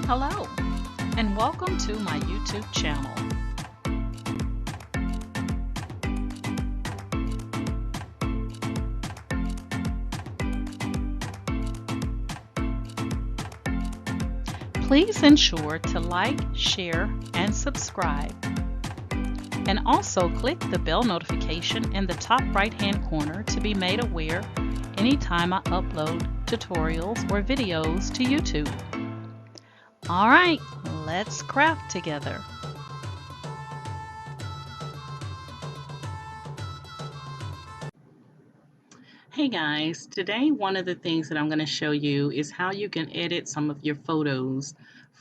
Hello, and welcome to my YouTube channel. Please ensure to like, share, and subscribe. And also click the bell notification in the top right-hand corner to be made aware anytime I upload tutorials or videos to YouTube. All right, let's craft together. Hey guys, today one of the things that I'm going to show you is how you can edit some of your photos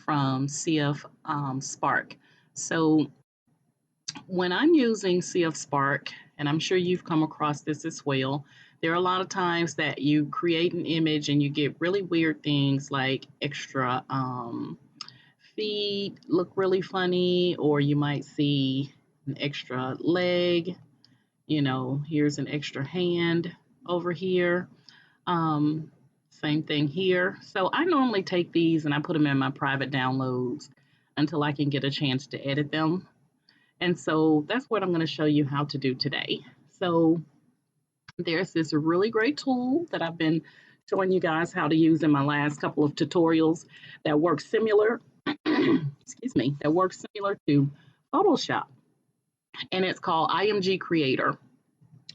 from CF Spark. So when I'm using CF Spark, and I'm sure you've come across this as well, there are a lot of times that you create an image and you get really weird things like extra feet look really funny, or you might see an extra leg, here's an extra hand over here. Same thing here. So I normally take these and I put them in my private downloads until I can get a chance to edit them. And so that's what I'm going to show you how to do today. So there's this really great tool that I've been showing you guys how to use in my last couple of tutorials that works similar, excuse me, that works similar to Photoshop. And it's called IMGCreator.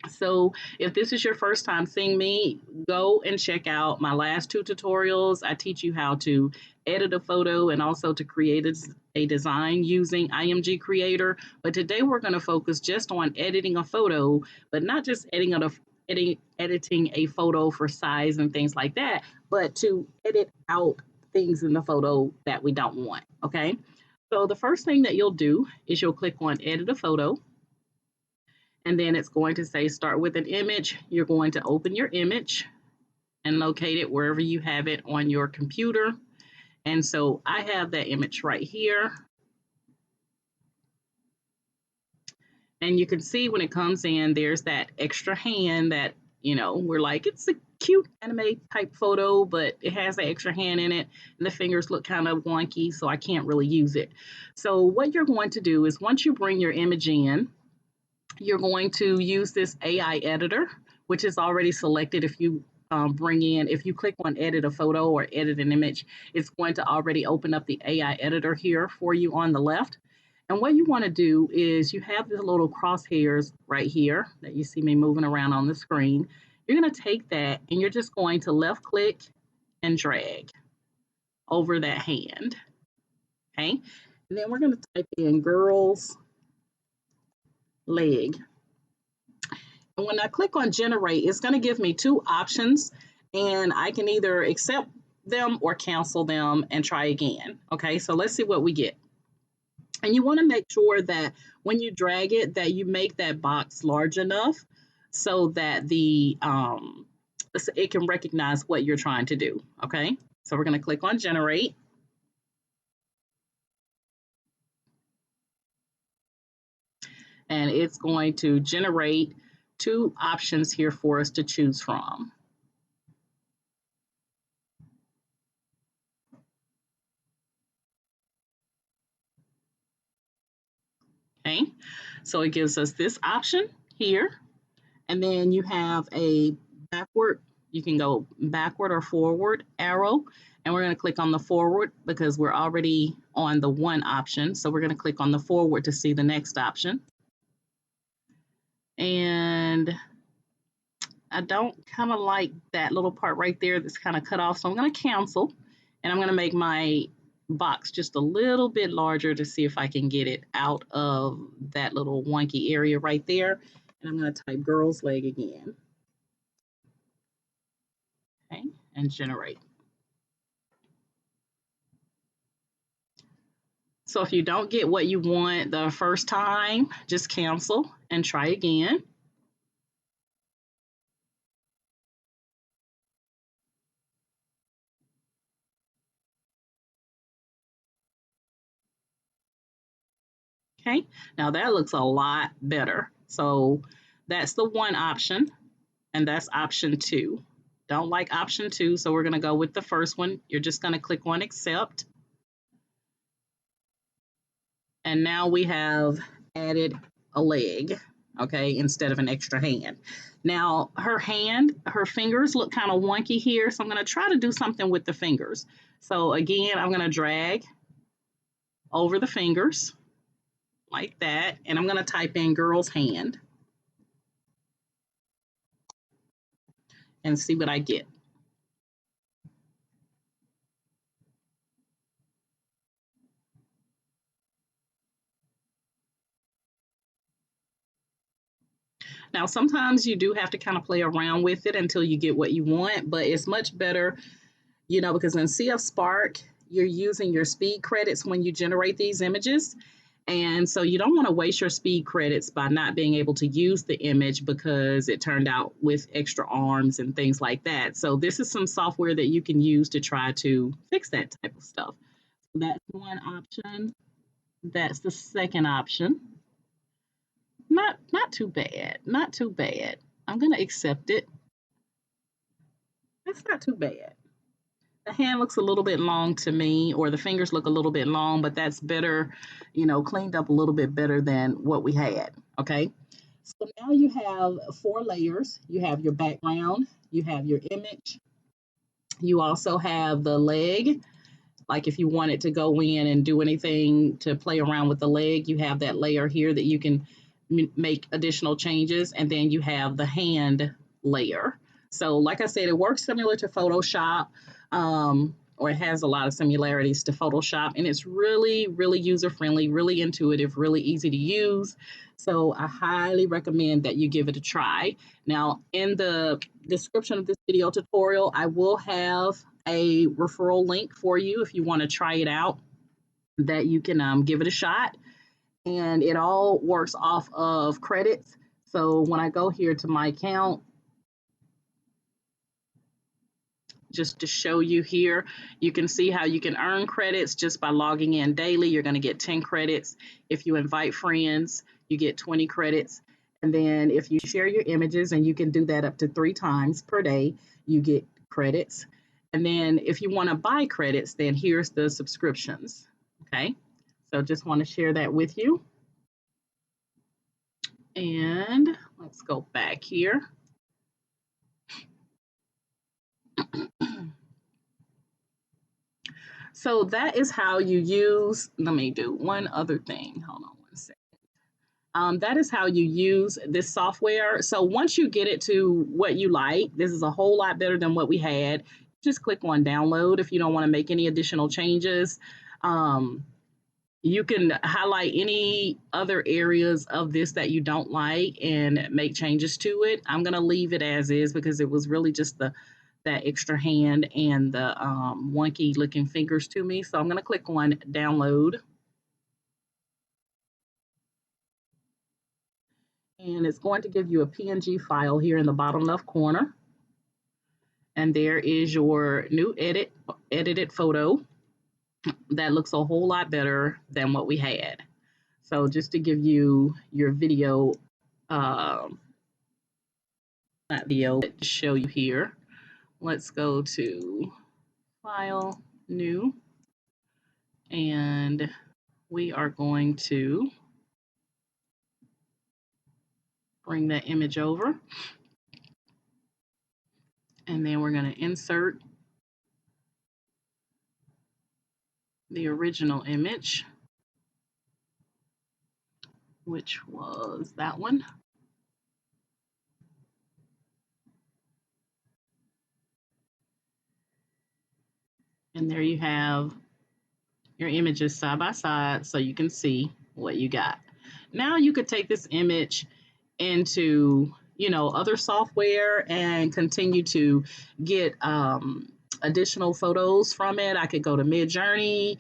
So if this is your first time seeing me, go and check out my last two tutorials. I teach you how to edit a photo and also to create a design using IMGCreator. But today we're going to focus just on editing a photo, but not just editing a photo for size and things like that, but to edit out things in the photo that we don't want, okay? So the first thing that you'll do is you'll click on Edit a Photo. And then it's going to say start with an image. You're going to open your image and locate it wherever you have it on your computer. And so I have that image right here. And you can see when it comes in, there's that extra hand that, we're like, it's a cute anime type photo, but it has that extra hand in it. And the fingers look kind of wonky, so I can't really use it. So what you're going to do is once you bring your image in, you're going to use this AI editor, which is already selected. If you if you click on edit a photo or edit an image, it's going to already open up the AI editor here for you on the left. And what you want to do is you have the little crosshairs right here that you see me moving around on the screen. You're going to take that and you're just going to left click and drag over that hand. Okay. And then we're going to type in girls leg. And when I click on generate, it's going to give me two options, and I can either accept them or cancel them and try again. Okay, so let's see what we get. And you want to make sure that when you drag it, that you make that box large enough so that it can recognize what you're trying to do. Okay, so we're going to click on generate. And it's going to generate two options here for us to choose from. Okay, so it gives us this option here, and then you have a backward, you can go backward or forward arrow, and we're going to click on the forward because we're already on the one option, so we're going to click on the forward to see the next option. And I don't kind of like that little part right there that's kind of cut off, so I'm going to cancel, and I'm going to make my box just a little bit larger to see if I can get it out of that little wonky area right there. And I'm going to type girl's leg again. Okay, and generate. So if you don't get what you want the first time, just cancel and try again. Okay, now that looks a lot better. So that's the one option, and that's option 2. Don't like option 2, so we're going to go with the first one. You're just going to click on accept. And now we have added a leg, okay, instead of an extra hand. Now her fingers look kind of wonky here, so I'm going to try to do something with the fingers. So again, I'm going to drag over the fingers like that, and I'm going to type in girl's hand and see what I get. Now, sometimes you do have to kind of play around with it until you get what you want, but it's much better, because in CF Spark, you're using your speed credits when you generate these images. And so you don't want to waste your speed credits by not being able to use the image because it turned out with extra arms and things like that. So this is some software that you can use to try to fix that type of stuff. That's one option. That's the second option. Not too bad. Not too bad. I'm gonna accept it. That's not too bad. The hand looks a little bit long to me, or the fingers look a little bit long, but that's better, cleaned up a little bit better than what we had. Okay. So now you have 4 layers. You have your background, you have your image, you also have the leg. Like if you wanted to go in and do anything to play around with the leg, you have that layer here that you can make additional changes. And then you have the hand layer. So like I said, it works similar to Photoshop, or it has a lot of similarities to Photoshop. And it's really, really user-friendly, really intuitive, really easy to use. So I highly recommend that you give it a try. Now, in the description of this video tutorial, I will have a referral link for you if you want to try it out, that you can give it a shot. And it all works off of credits. So when I go here to my account, just to show you here, you can see how you can earn credits just by logging in daily. You're going to get 10 credits. If you invite friends, you get 20 credits. And then if you share your images, and you can do that up to 3 times per day, you get credits. And then if you want to buy credits, then here's the subscriptions. Okay. So just want to share that with you. And let's go back here. So that is how you use, let me do one other thing. Hold on one second. That is how you use this software. So once you get it to what you like, this is a whole lot better than what we had. Just click on download if you don't want to make any additional changes. You can highlight any other areas of this that you don't like and make changes to it. I'm going to leave it as is because it was really just that extra hand and the wonky looking fingers to me. So I'm going to click on download. And it's going to give you a PNG file here in the bottom left corner. And there is your new edited photo. That looks a whole lot better than what we had. So just to give you your video, not video, to show you here. Let's go to File, New, and we are going to bring that image over. And then we're going to insert the original image, which was that one. And there you have your images side by side so you can see what you got. Now you could take this image into, other software and continue to get additional photos from it. I could go to Midjourney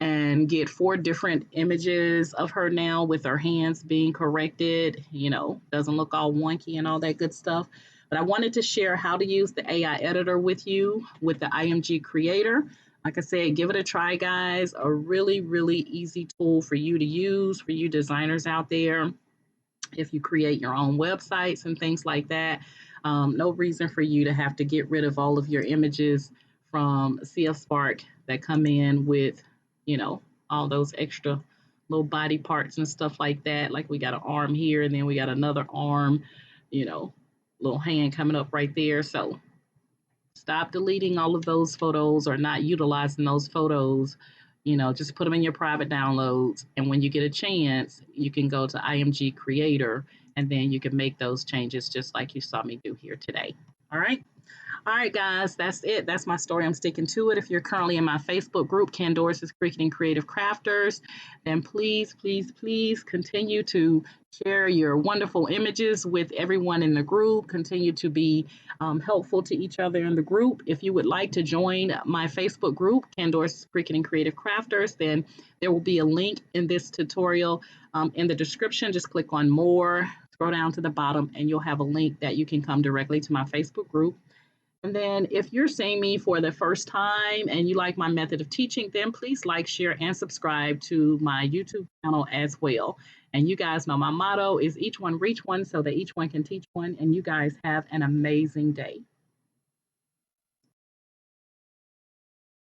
and get 4 different images of her now with her hands being corrected, doesn't look all wonky and all that good stuff. But I wanted to share how to use the AI editor with you with the IMGCreator. Like I said, give it a try, guys. A really, really easy tool for you to use, for you designers out there. If you create your own websites and things like that, no reason for you to have to get rid of all of your images from CF Spark that come in with, all those extra little body parts and stuff like that. Like we got an arm here and then we got another arm, you know, little hand coming up right there. So stop deleting all of those photos or not utilizing those photos. Just put them in your private downloads. And when you get a chance, you can go to IMGCreator and then you can make those changes just like you saw me do here today. All right. All right, guys, that's it. That's my story. I'm sticking to it. If you're currently in my Facebook group, Candoris's Cricut and Creative Crafters, then please, please, please continue to share your wonderful images with everyone in the group. Continue to be helpful to each other in the group. If you would like to join my Facebook group, Candoris's Cricut and Creative Crafters, then there will be a link in this tutorial in the description. Just click on more, scroll down to the bottom, and you'll have a link that you can come directly to my Facebook group. And then if you're seeing me for the first time and you like my method of teaching, then please like, share, and subscribe to my YouTube channel as well. And you guys know my motto is each one reach one so that each one can teach one. And you guys have an amazing day.